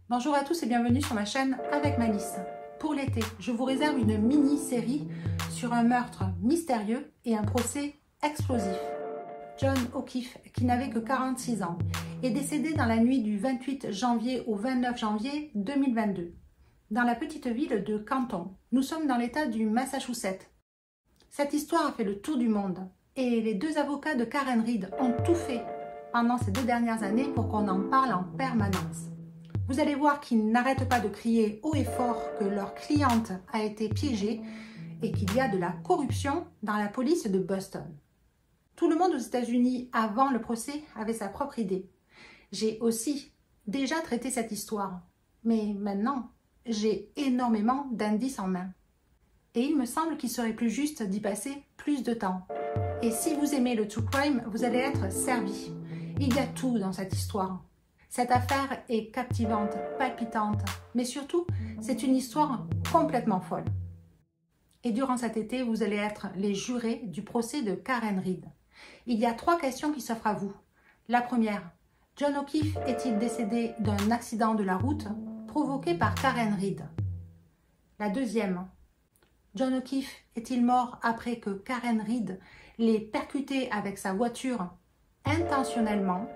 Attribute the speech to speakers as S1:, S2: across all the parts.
S1: Bonjour à tous et bienvenue sur ma chaîne Avec Malice. Pour l'été, je vous réserve une mini-série sur un meurtre mystérieux et un procès explosif. John O'Keefe, qui n'avait que 46 ans, est décédé dans la nuit du 28 janvier au 29 janvier 2022, dans la petite ville de Canton. Nous sommes dans l'état du Massachusetts. Cette histoire a fait le tour du monde et les deux avocats de Karen Read ont tout fait pendant ces 2 dernières années pour qu'on en parle en permanence. Vous allez voir qu'ils n'arrêtent pas de crier haut et fort que leur cliente a été piégée et qu'il y a de la corruption dans la police de Boston. Tout le monde aux États-Unis avant le procès avait sa propre idée. J'ai aussi déjà traité cette histoire, mais maintenant j'ai énormément d'indices en main. Et il me semble qu'il serait plus juste d'y passer plus de temps. Et si vous aimez le true crime, vous allez être servi. Il y a tout dans cette histoire. Cette affaire est captivante, palpitante, mais surtout, c'est une histoire complètement folle. Et durant cet été, vous allez être les jurés du procès de Karen Read. Il y a 3 questions qui s'offrent à vous. La première, John O'Keefe est-il décédé d'un accident de la route provoqué par Karen Read? La deuxième, John O'Keefe est-il mort après que Karen Read l'ait percuté avec sa voiture intentionnellement?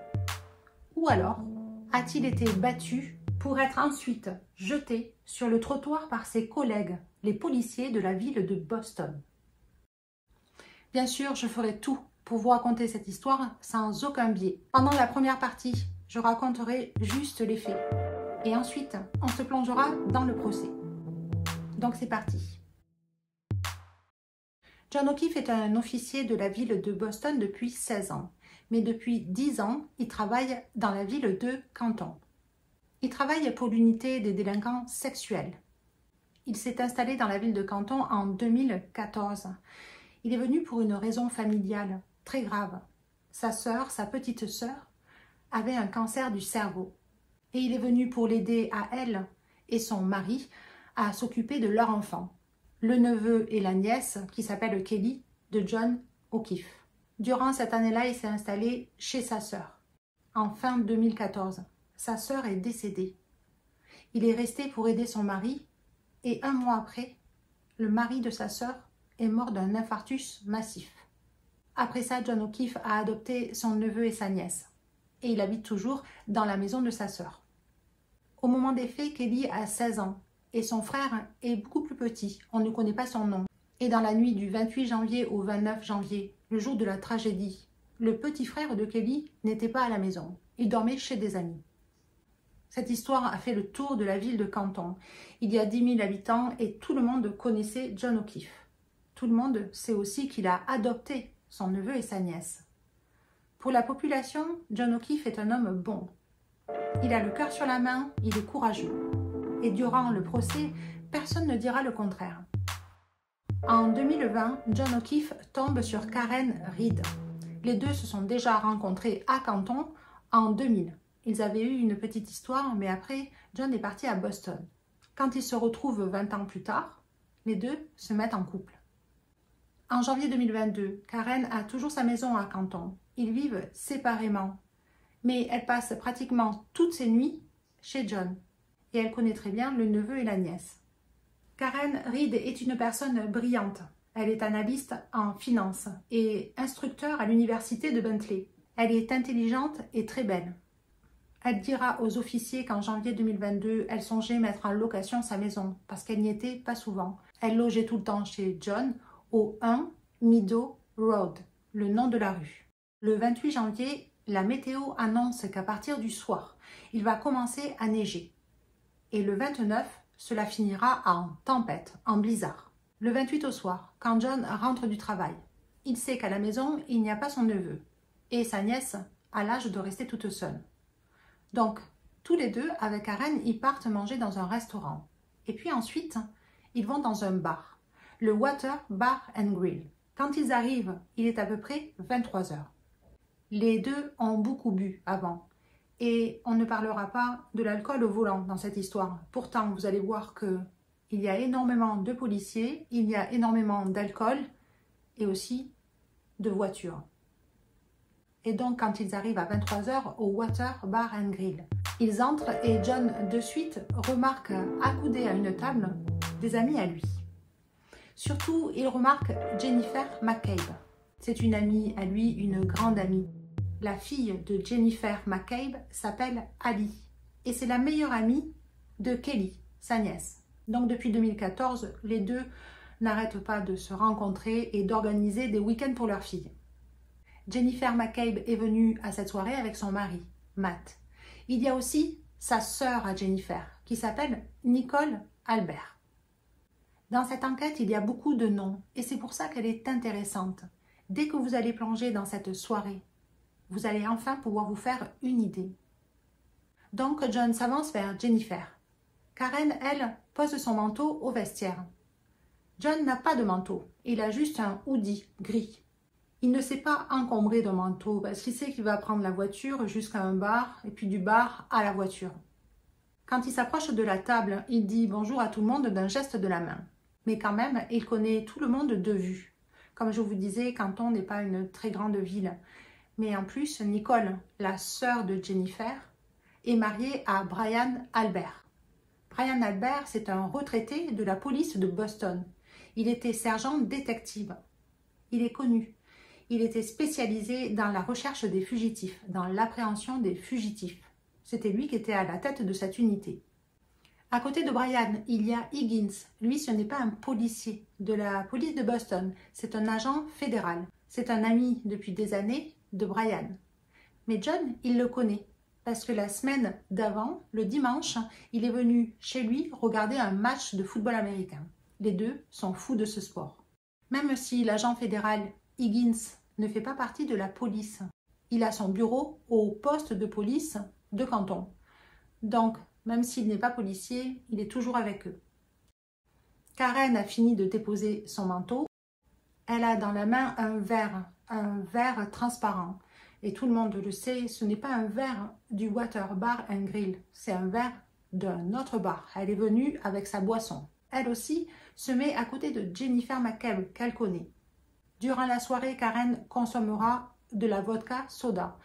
S1: Ou alors, a-t-il été battu pour être ensuite jeté sur le trottoir par ses collègues, les policiers de la ville de Boston? Bien sûr, je ferai tout pour vous raconter cette histoire sans aucun biais. Pendant la première partie, je raconterai juste les faits. Et ensuite, on se plongera dans le procès. Donc c'est parti. John O'Keefe est un officier de la ville de Boston depuis 16 ans. Mais depuis 10 ans, il travaille dans la ville de Canton. Il travaille pour l'unité des délinquants sexuels. Il s'est installé dans la ville de Canton en 2014. Il est venu pour une raison familiale très grave. Sa sœur, sa petite sœur, avait un cancer du cerveau. Et il est venu pour l'aider à elle et son mari à s'occuper de leur enfant, le neveu et la nièce qui s'appelle Kelly de John O'Keefe. Durant cette année-là, il s'est installé chez sa sœur. En fin 2014, sa sœur est décédée. Il est resté pour aider son mari et 1 mois après, le mari de sa sœur est mort d'un infarctus massif. Après ça, John O'Keefe a adopté son neveu et sa nièce et il habite toujours dans la maison de sa sœur. Au moment des faits, Kelly a 16 ans et son frère est beaucoup plus petit, on ne connaît pas son nom. Et dans la nuit du 28 janvier au 29 janvier, le jour de la tragédie, le petit frère de Kelly n'était pas à la maison. Il dormait chez des amis. Cette histoire a fait le tour de la ville de Canton. Il y a 10 000 habitants et tout le monde connaissait John O'Keefe. Tout le monde sait aussi qu'il a adopté son neveu et sa nièce. Pour la population, John O'Keefe est un homme bon. Il a le cœur sur la main, il est courageux. Et durant le procès, personne ne dira le contraire. En 2020, John O'Keefe tombe sur Karen Read. Les deux se sont déjà rencontrés à Canton en 2000. Ils avaient eu une petite histoire, mais après, John est parti à Boston. Quand ils se retrouvent 20 ans plus tard, les deux se mettent en couple. En janvier 2022, Karen a toujours sa maison à Canton. Ils vivent séparément, mais elle passe pratiquement toutes ses nuits chez John. Et elle connaît très bien le neveu et la nièce. Karen Read est une personne brillante. Elle est analyste en finance et instructeur à l'université de Bentley. Elle est intelligente et très belle. Elle dira aux officiers qu'en janvier 2022, elle songeait mettre en location sa maison parce qu'elle n'y était pas souvent. Elle logeait tout le temps chez John au 1 Meadow Road, le nom de la rue. Le 28 janvier, la météo annonce qu'à partir du soir, il va commencer à neiger. Et le 29, cela finira en tempête, en blizzard. Le 28 au soir, quand John rentre du travail, il sait qu'à la maison, il n'y a pas son neveu. Et sa nièce a l'âge de rester toute seule. Donc, tous les deux, avec Karen, ils partent manger dans un restaurant. Et puis ensuite, ils vont dans un bar, le Water Bar and Grill. Quand ils arrivent, il est à peu près 23 heures. Les deux ont beaucoup bu avant. Et on ne parlera pas de l'alcool au volant dans cette histoire. Pourtant, vous allez voir qu'il y a énormément de policiers, il y a énormément d'alcool et aussi de voitures. Et donc, quand ils arrivent à 23 h au Water Bar and Grill, Ils entrent et John, de suite, remarque accoudés à une table des amis à lui. Surtout, il remarque Jennifer McCabe. C'est une amie à lui, une grande amie. La fille de Jennifer McCabe s'appelle Ali et c'est la meilleure amie de Kelly, sa nièce. Donc depuis 2014, les deux n'arrêtent pas de se rencontrer et d'organiser des week-ends pour leur fille. Jennifer McCabe est venue à cette soirée avec son mari, Matt. Il y a aussi sa sœur à Jennifer, qui s'appelle Nicole Albert. Dans cette enquête, il y a beaucoup de noms, et c'est pour ça qu'elle est intéressante. Dès que vous allez plonger dans cette soirée, vous allez enfin pouvoir vous faire une idée. Donc John s'avance vers Jennifer. Karen, elle, pose son manteau au vestiaire. John n'a pas de manteau, il a juste un hoodie gris. Il ne s'est pas encombré de manteau parce qu'il sait qu'il va prendre la voiture jusqu'à un bar et puis du bar à la voiture. Quand il s'approche de la table, il dit bonjour à tout le monde d'un geste de la main. Mais quand même, il connaît tout le monde de vue. Comme je vous disais, Canton n'est pas une très grande ville. Mais en plus, Nicole, la sœur de Jennifer, est mariée à Brian Albert. Brian Albert, c'est un retraité de la police de Boston. Il était sergent détective. Il est connu. Il était spécialisé dans la recherche des fugitifs, dans l'appréhension des fugitifs. C'était lui qui était à la tête de cette unité. À côté de Brian, il y a Higgins. Lui, ce n'est pas un policier de la police de Boston, c'est un agent fédéral. C'est un ami depuis des années de Brian. Mais John, il le connaît, parce que la semaine d'avant, le dimanche, il est venu chez lui regarder un match de football américain. Les deux sont fous de ce sport. Même si l'agent fédéral Higgins ne fait pas partie de la police, il a son bureau au poste de police de Canton. Donc, même s'il n'est pas policier, il est toujours avec eux. Karen a fini de déposer son manteau. Elle a dans la main un verre transparent. Et tout le monde le sait, ce n'est pas un verre du Water Bar and Grill, c'est un verre d'un autre bar. Elle est venue avec sa boisson. Elle aussi se met à côté de Jennifer McCabe, qu'elle connaît. Durant la soirée, Karen consommera de la vodka soda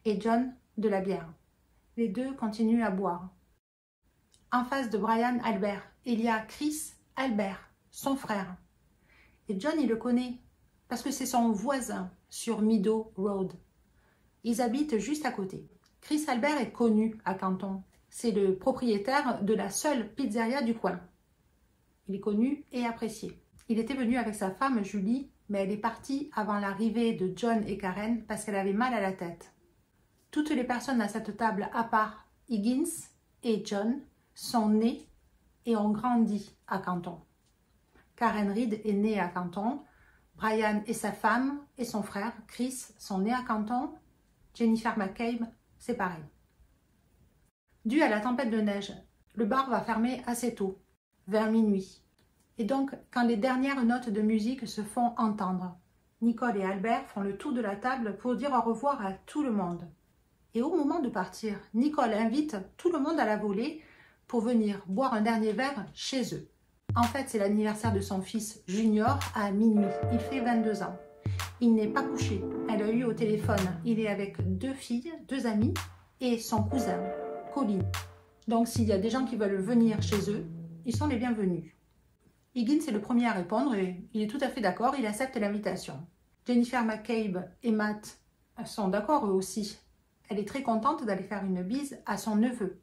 S1: et John de la bière. Les deux continuent à boire. En face de Brian Albert, il y a Chris Albert, son frère. Et John, il le connaît parce que c'est son voisin sur Meadow Road. Ils habitent juste à côté. Chris Albert est connu à Canton. C'est le propriétaire de la seule pizzeria du coin. Il est connu et apprécié. Il était venu avec sa femme Julie, mais elle est partie avant l'arrivée de John et Karen parce qu'elle avait mal à la tête. Toutes les personnes à cette table, à part Higgins et John, sont nées et ont grandi à Canton. Karen Reed est née à Canton. Brian et sa femme et son frère, Chris, sont nés à Canton. Jennifer McCabe, c'est pareil. Dû à la tempête de neige, le bar va fermer assez tôt, vers minuit. Et donc, quand les dernières notes de musique se font entendre, Nicole et Albert font le tour de la table pour dire au revoir à tout le monde. Et au moment de partir, Nicole invite tout le monde à la volée pour venir boire un dernier verre chez eux. En fait, c'est l'anniversaire de son fils Junior à minuit. Il fait 22 ans. Il n'est pas couché. Elle a eu au téléphone. Il est avec 2 filles, 2 amis et son cousin, Colin. Donc, s'il y a des gens qui veulent venir chez eux, ils sont les bienvenus. Higgins est le premier à répondre et il est tout à fait d'accord, il accepte l'invitation. Jennifer McCabe et Matt sont d'accord eux aussi. Elle est très contente d'aller faire une bise à son neveu.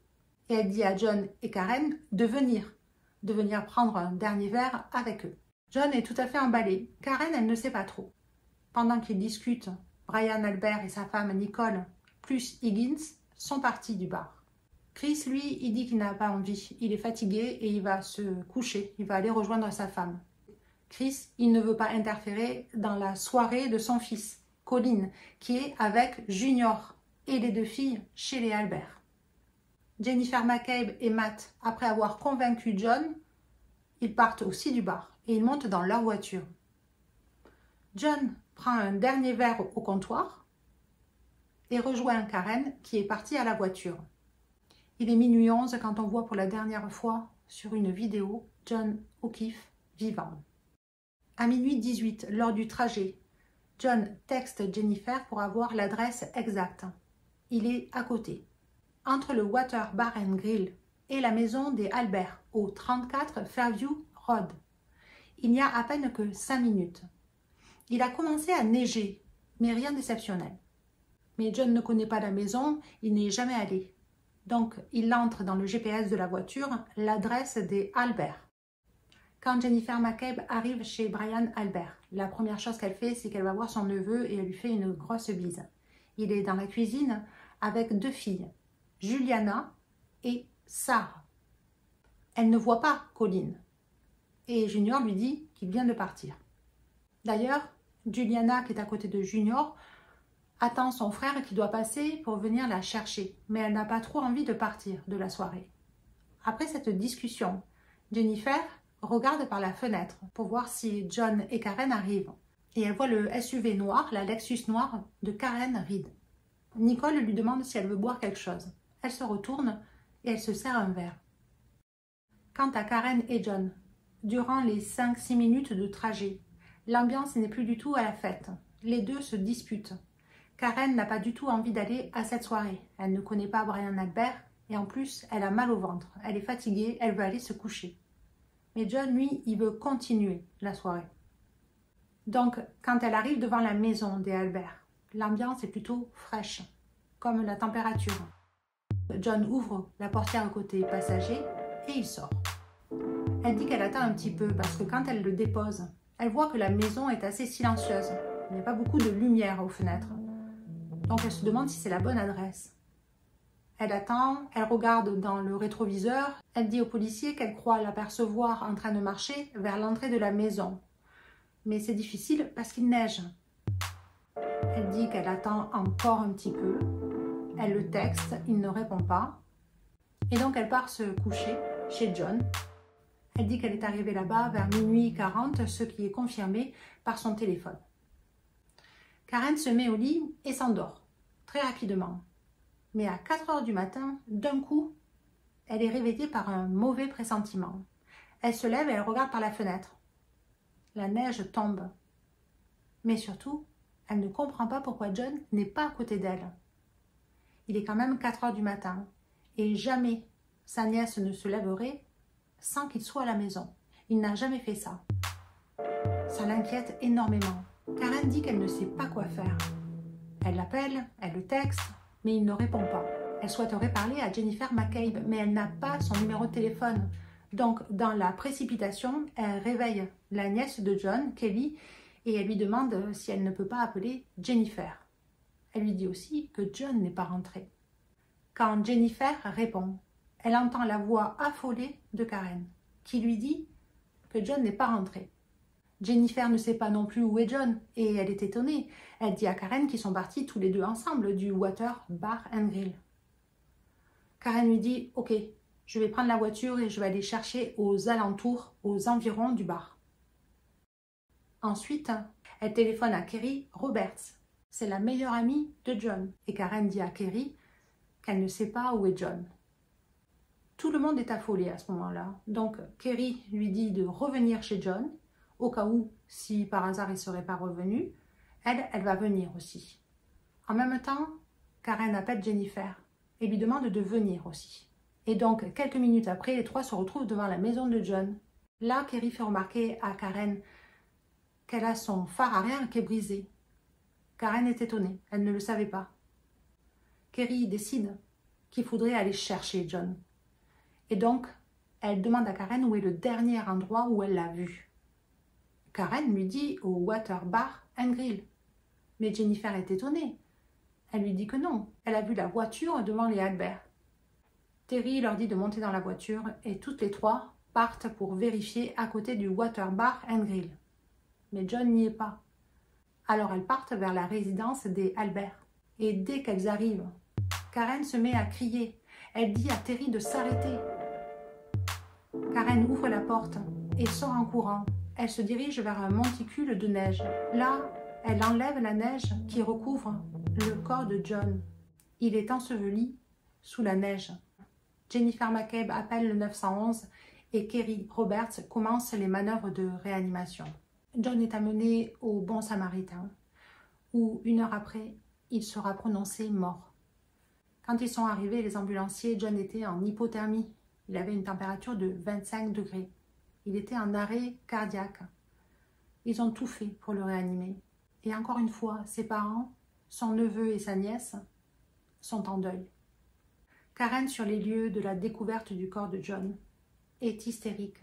S1: Et elle dit à John et Karen de venir prendre un dernier verre avec eux. John est tout à fait emballé. Karen, elle ne sait pas trop. Pendant qu'ils discutent, Brian Albert et sa femme Nicole, plus Higgins, sont partis du bar. Chris, lui, il dit qu'il n'a pas envie. Il est fatigué et il va se coucher. Il va aller rejoindre sa femme. Chris, il ne veut pas interférer dans la soirée de son fils, Colin, qui est avec Junior et les 2 filles chez les Albert. Jennifer McCabe et Matt, après avoir convaincu John, ils partent aussi du bar et ils montent dans leur voiture. John prend un dernier verre au comptoir et rejoint Karen qui est partie à la voiture. Il est minuit 11 quand on voit pour la dernière fois sur une vidéo John O'Keefe vivant. À minuit 18, lors du trajet, John texte Jennifer pour avoir l'adresse exacte. Il est à côté. entre le Water Bar and Grill et la maison des Albert au 34 Fairview Road. Il n'y a à peine que 5 minutes. Il a commencé à neiger, mais rien d'exceptionnel. Mais John ne connaît pas la maison, il n'y est jamais allé. Donc, il entre dans le GPS de la voiture l'adresse des Albert. Quand Jennifer McCabe arrive chez Brian Albert, la première chose qu'elle fait, c'est qu'elle va voir son neveu et elle lui fait une grosse bise. Il est dans la cuisine avec 2 filles, Juliana et Sarah. Elle ne voit pas Colin et Junior lui dit qu'il vient de partir. D'ailleurs, Juliana, qui est à côté de Junior, attend son frère qui doit passer pour venir la chercher, mais elle n'a pas trop envie de partir de la soirée. Après cette discussion, Jennifer regarde par la fenêtre pour voir si John et Karen arrivent. Et elle voit le SUV noir, la Lexus noire de Karen Reed. Nicole lui demande si elle veut boire quelque chose. Elle se retourne et elle se sert un verre. Quant à Karen et John, durant les 5-6 minutes de trajet, l'ambiance n'est plus du tout à la fête. Les deux se disputent. Karen n'a pas du tout envie d'aller à cette soirée. Elle ne connaît pas Brian Albert et en plus, elle a mal au ventre. Elle est fatiguée, elle veut aller se coucher. Mais John, lui, il veut continuer la soirée. Donc, quand elle arrive devant la maison des Albert, l'ambiance est plutôt fraîche, comme la température. John ouvre la portière côté passager et il sort. Elle dit qu'elle attend un petit peu parce que quand elle le dépose, elle voit que la maison est assez silencieuse. Il n'y a pas beaucoup de lumière aux fenêtres. Donc elle se demande si c'est la bonne adresse. Elle attend, elle regarde dans le rétroviseur, elle dit au policier qu'elle croit l'apercevoir en train de marcher vers l'entrée de la maison. Mais c'est difficile parce qu'il neige. Elle dit qu'elle attend encore un petit peu. Elle le texte, il ne répond pas. Et donc elle part se coucher chez John. Elle dit qu'elle est arrivée là-bas vers minuit 40, ce qui est confirmé par son téléphone. Karen se met au lit et s'endort, très rapidement. Mais à 4 heures du matin, d'un coup, elle est réveillée par un mauvais pressentiment. Elle se lève et elle regarde par la fenêtre. La neige tombe. Mais surtout, elle ne comprend pas pourquoi John n'est pas à côté d'elle. Il est quand même 4 heures du matin et jamais sa nièce ne se lèverait sans qu'il soit à la maison. Il n'a jamais fait ça. Ça l'inquiète énormément. Karen dit qu'elle ne sait pas quoi faire. Elle l'appelle, elle le texte, mais il ne répond pas. Elle souhaiterait parler à Jennifer McCabe, mais elle n'a pas son numéro de téléphone. Donc, dans la précipitation, elle réveille la nièce de John, Kelly, et elle lui demande si elle ne peut pas appeler Jennifer. Elle lui dit aussi que John n'est pas rentré. Quand Jennifer répond, elle entend la voix affolée de Karen, qui lui dit que John n'est pas rentré. Jennifer ne sait pas non plus où est John, et elle est étonnée. Elle dit à Karen qu'ils sont partis tous les deux ensemble du Water Bar and Grill. Karen lui dit « Ok, je vais prendre la voiture et je vais aller chercher aux alentours, aux environs du bar. » Ensuite, elle téléphone à Kerry Roberts. C'est la meilleure amie de John. Et Karen dit à Kerry qu'elle ne sait pas où est John. Tout le monde est affolé à ce moment-là. Donc, Kerry lui dit de revenir chez John, au cas où, si par hasard il ne serait pas revenu, elle va venir aussi. En même temps, Karen appelle Jennifer et lui demande de venir aussi. Et donc, quelques minutes après, les trois se retrouvent devant la maison de John. Là, Kerry fait remarquer à Karen qu'elle a son phare arrière qui est brisé. Karen est étonnée, elle ne le savait pas. Kerry décide qu'il faudrait aller chercher John. Et donc, elle demande à Karen où est le dernier endroit où elle l'a vu. Karen lui dit au Water Bar and Grill. Mais Jennifer est étonnée. Elle lui dit que non, elle a vu la voiture devant les Albert. Terry leur dit de monter dans la voiture et toutes les trois partent pour vérifier à côté du Water Bar and Grill. Mais John n'y est pas. Alors elles partent vers la résidence des Albert. Et dès qu'elles arrivent, Karen se met à crier. Elle dit à Terry de s'arrêter. Karen ouvre la porte et sort en courant. Elle se dirige vers un monticule de neige. Là, elle enlève la neige qui recouvre le corps de John. Il est enseveli sous la neige. Jennifer McCabe appelle le 911 et Kerry Roberts commence les manœuvres de réanimation. John est amené au Bon Samaritain, où 1 heure après, il sera prononcé mort. Quand ils sont arrivés, les ambulanciers, John était en hypothermie. Il avait une température de 25 degrés. Il était en arrêt cardiaque. Ils ont tout fait pour le réanimer. Et encore une fois, ses parents, son neveu et sa nièce sont en deuil. Karen, sur les lieux de la découverte du corps de John, est hystérique.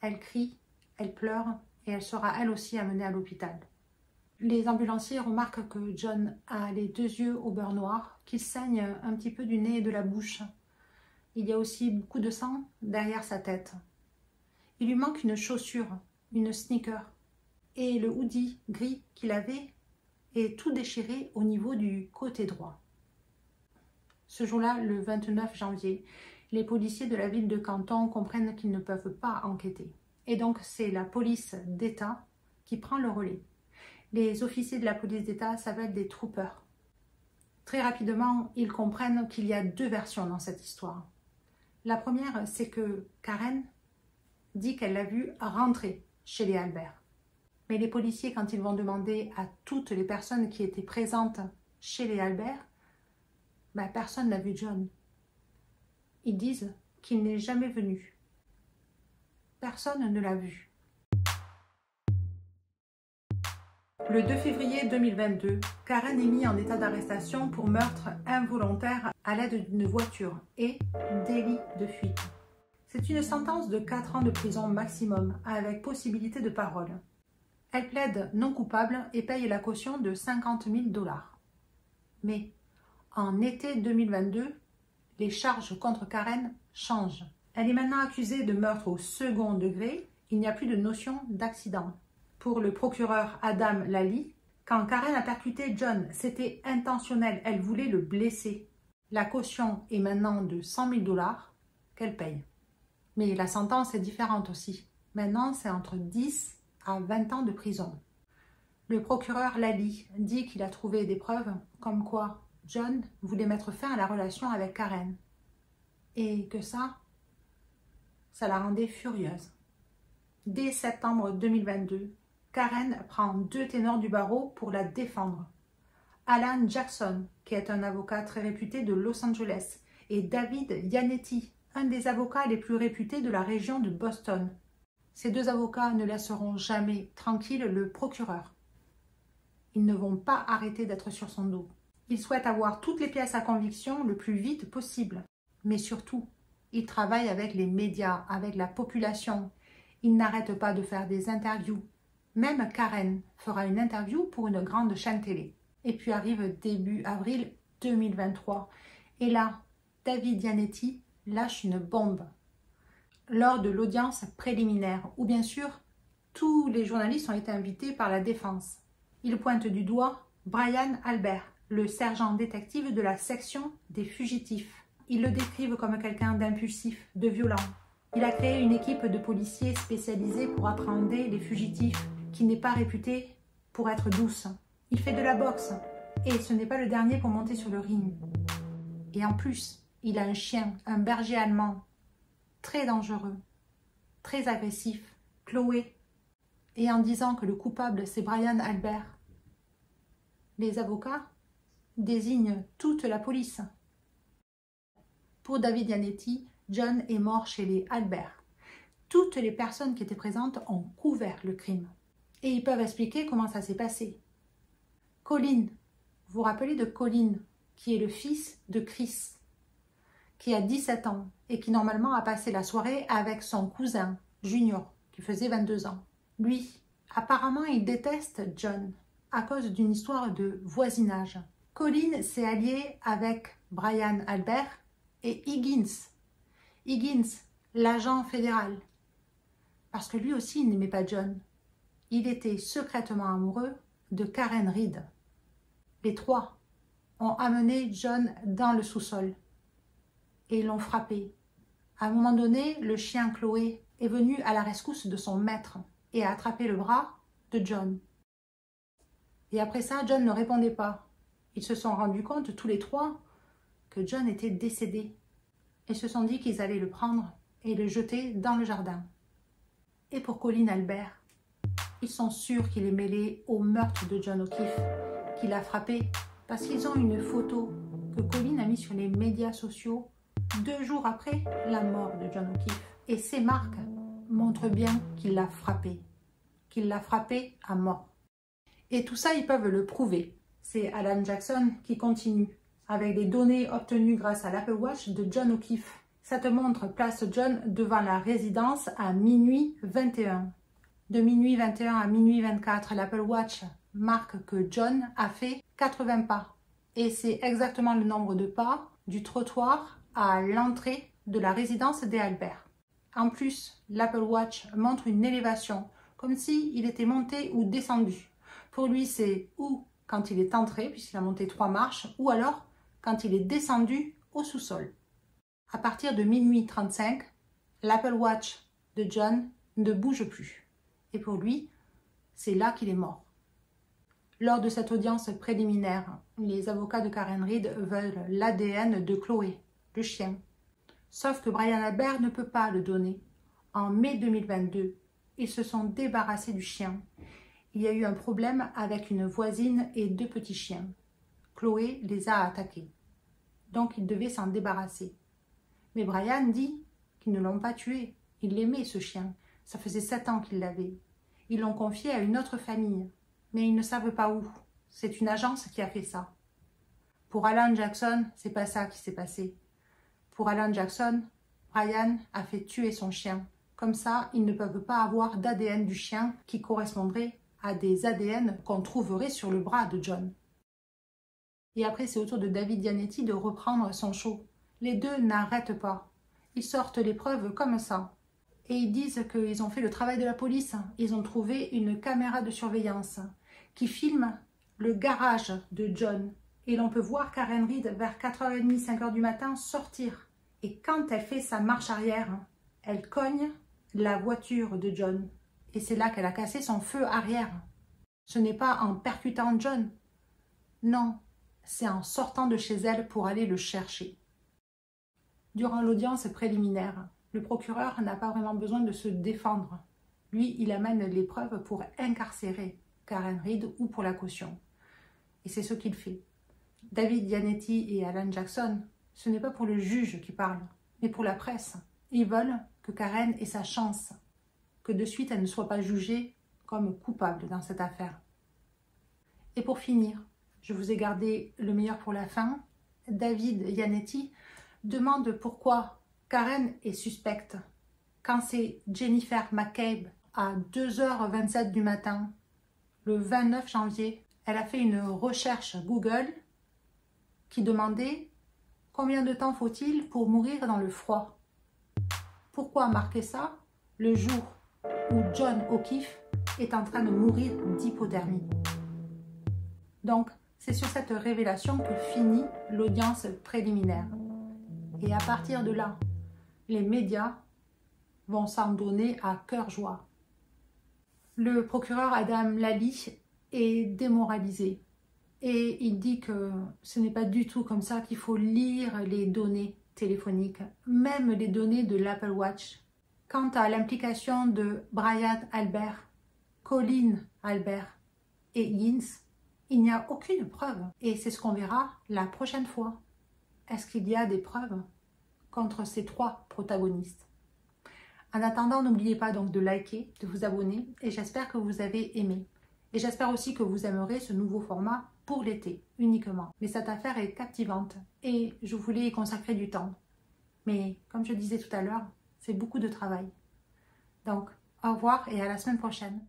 S1: Elle crie, elle pleure et elle sera elle aussi amenée à l'hôpital. Les ambulanciers remarquent que John a les 2 yeux au beurre noir, qu'il saigne un petit peu du nez et de la bouche. Il y a aussi beaucoup de sang derrière sa tête. Il lui manque une chaussure, une sneaker. Et le hoodie gris qu'il avait est tout déchiré au niveau du côté droit. Ce jour-là, le 29 janvier, les policiers de la ville de Canton comprennent qu'ils ne peuvent pas enquêter. Et donc, c'est la police d'État qui prend le relais. Les officiers de la police d'État s'appellent des troopers. Très rapidement, ils comprennent qu'il y a 2 versions dans cette histoire. La première, c'est que Karen dit qu'elle l'a vu rentrer chez les Albert. Mais les policiers, quand ils vont demander à toutes les personnes qui étaient présentes chez les Albert, personne n'a vu John. Ils disent qu'il n'est jamais venu. Personne ne l'a vu. Le 2 février 2022, Karen est mise en état d'arrestation pour meurtre involontaire à l'aide d'une voiture et délit de fuite. C'est une sentence de 4 ans de prison maximum avec possibilité de parole. Elle plaide non coupable et paye la caution de 50 000 $. Mais en été 2022, les charges contre Karen changent. Elle est maintenant accusée de meurtre au second degré. Il n'y a plus de notion d'accident. Pour le procureur Adam Lally, quand Karen a percuté John, c'était intentionnel. Elle voulait le blesser. La caution est maintenant de 100 000 $ qu'elle paye. Mais la sentence est différente aussi. Maintenant, c'est entre 10 à 20 ans de prison. Le procureur Lally dit qu'il a trouvé des preuves comme quoi John voulait mettre fin à la relation avec Karen et que ça la rendait furieuse. Dès septembre 2022, Karen prend 2 ténors du barreau pour la défendre. Alan Jackson, qui est un avocat très réputé de Los Angeles, et David Yannetti, un des avocats les plus réputés de la région de Boston. Ces 2 avocats ne laisseront jamais tranquille le procureur. Ils ne vont pas arrêter d'être sur son dos. Ils souhaitent avoir toutes les pièces à conviction le plus vite possible. Mais surtout, ils travaillent avec les médias, avec la population. Ils n'arrêtent pas de faire des interviews. Même Karen fera une interview pour une grande chaîne télé. Et puis arrive début avril 2023. Et là, David Yannetti lâche une bombe. Lors de l'audience préliminaire, où bien sûr, tous les journalistes ont été invités par la défense. Il pointe du doigt Brian Albert, le sergent détective de la section des fugitifs. Ils le décrivent comme quelqu'un d'impulsif, de violent. Il a créé une équipe de policiers spécialisés pour appréhender les fugitifs, qui n'est pas réputée pour être douce. Il fait de la boxe, et ce n'est pas le dernier pour monter sur le ring. Et en plus, il a un chien, un berger allemand, très dangereux, très agressif, Chloé. Et en disant que le coupable, c'est Brian Albert, les avocats désignent toute la police. Pour David Yannetti, John est mort chez les Albert. Toutes les personnes qui étaient présentes ont couvert le crime. Et ils peuvent expliquer comment ça s'est passé. Colin, vous vous rappelez de Colin, qui est le fils de Chris, qui a 17 ans et qui normalement a passé la soirée avec son cousin Junior, qui faisait 22 ans. Lui, apparemment, il déteste John à cause d'une histoire de voisinage. Colin s'est allié avec Brian Albert et Higgins. Higgins, l'agent fédéral. Parce que lui aussi, il n'aimait pas John. Il était secrètement amoureux de Karen Reed. Les 3 ont amené John dans le sous-sol et l'ont frappé. À un moment donné, le chien Chloé est venu à la rescousse de son maître et a attrapé le bras de John. Et après ça, John ne répondait pas. Ils se sont rendus compte, tous les 3, que John était décédé. Et se sont dit qu'ils allaient le prendre et le jeter dans le jardin. Et pour Colin Albert, ils sont sûrs qu'il est mêlé au meurtre de John O'Keefe, qu'il a frappé, parce qu'ils ont une photo que Colleen a mis sur les médias sociaux 2 jours après la mort de John O'Keefe. Et ces marques montrent bien qu'il l'a frappé à mort. Et tout ça, ils peuvent le prouver. C'est Alan Jackson qui continue avec les données obtenues grâce à l'Apple Watch de John O'Keefe. Ça te montre place John devant la résidence à minuit 21. De minuit 21 à minuit 24, l'Apple Watch marque que John a fait 80 pas. Et c'est exactement le nombre de pas du trottoir à l'entrée de la résidence des Albert. En plus, l'Apple Watch montre une élévation, comme s'il était monté ou descendu. Pour lui, c'est ou quand il est entré, puisqu'il a monté 3 marches, ou alors quand il est descendu au sous-sol. À partir de minuit 35, l'Apple Watch de John ne bouge plus. Et pour lui, c'est là qu'il est mort. Lors de cette audience préliminaire, les avocats de Karen Read veulent l'ADN de Chloé, le chien. Sauf que Brian Albert ne peut pas le donner. En mai 2022, ils se sont débarrassés du chien. Il y a eu un problème avec une voisine et 2 petits chiens. Chloé les a attaqués. Donc ils devaient s'en débarrasser. Mais Brian dit qu'ils ne l'ont pas tué. Il l'aimait, ce chien. Ça faisait 7 ans qu'il l'avait. Ils l'ont confié à une autre famille. Mais ils ne savent pas où. C'est une agence qui a fait ça. Pour Alan Jackson, c'est pas ça qui s'est passé. Pour Alan Jackson, Brian a fait tuer son chien. Comme ça, ils ne peuvent pas avoir d'ADN du chien qui correspondrait à des ADN qu'on trouverait sur le bras de John. Et après, c'est au tour de David Dianetti de reprendre son show. Les deux n'arrêtent pas. Ils sortent les preuves comme ça. Et ils disent qu'ils ont fait le travail de la police. Ils ont trouvé une caméra de surveillance qui filme le garage de John. Et l'on peut voir Karen Read vers 4h30, 5h du matin sortir. Et quand elle fait sa marche arrière, elle cogne la voiture de John. Et c'est là qu'elle a cassé son feu arrière. Ce n'est pas en percutant John. Non, c'est en sortant de chez elle pour aller le chercher. Durant l'audience préliminaire, le procureur n'a pas vraiment besoin de se défendre. Lui, il amène les preuves pour incarcérer Karen Read ou pour la caution. Et c'est ce qu'il fait. David Dianetti et Alan Jackson, ce n'est pas pour le juge qui parle, mais pour la presse. Ils veulent que Karen ait sa chance, que de suite elle ne soit pas jugée comme coupable dans cette affaire. Et pour finir, je vous ai gardé le meilleur pour la fin. David Dianetti demande pourquoi Karen est suspecte quand c'est Jennifer McCabe à 2h27 du matin, le 29 janvier. Elle a fait une recherche Google qui demandait combien de temps faut-il pour mourir dans le froid. Pourquoi marquer ça le jour où John O'Keefe est en train de mourir d'hypothermie? Donc, c'est sur cette révélation que finit l'audience préliminaire. Et à partir de là, les médias vont s'en donner à cœur joie. Le procureur Adam Lally est démoralisé. Et il dit que ce n'est pas du tout comme ça qu'il faut lire les données téléphoniques, même les données de l'Apple Watch. Quant à l'implication de Brian Albert, Colleen Albert et Yins, il n'y a aucune preuve. Et c'est ce qu'on verra la prochaine fois. Est-ce qu'il y a des preuves contre ces 3 protagonistes? En attendant, n'oubliez pas donc de liker, de vous abonner et j'espère que vous avez aimé. Et j'espère aussi que vous aimerez ce nouveau format pour l'été uniquement. Mais cette affaire est captivante et je voulais y consacrer du temps. Mais comme je disais tout à l'heure, c'est beaucoup de travail. Donc, au revoir et à la semaine prochaine.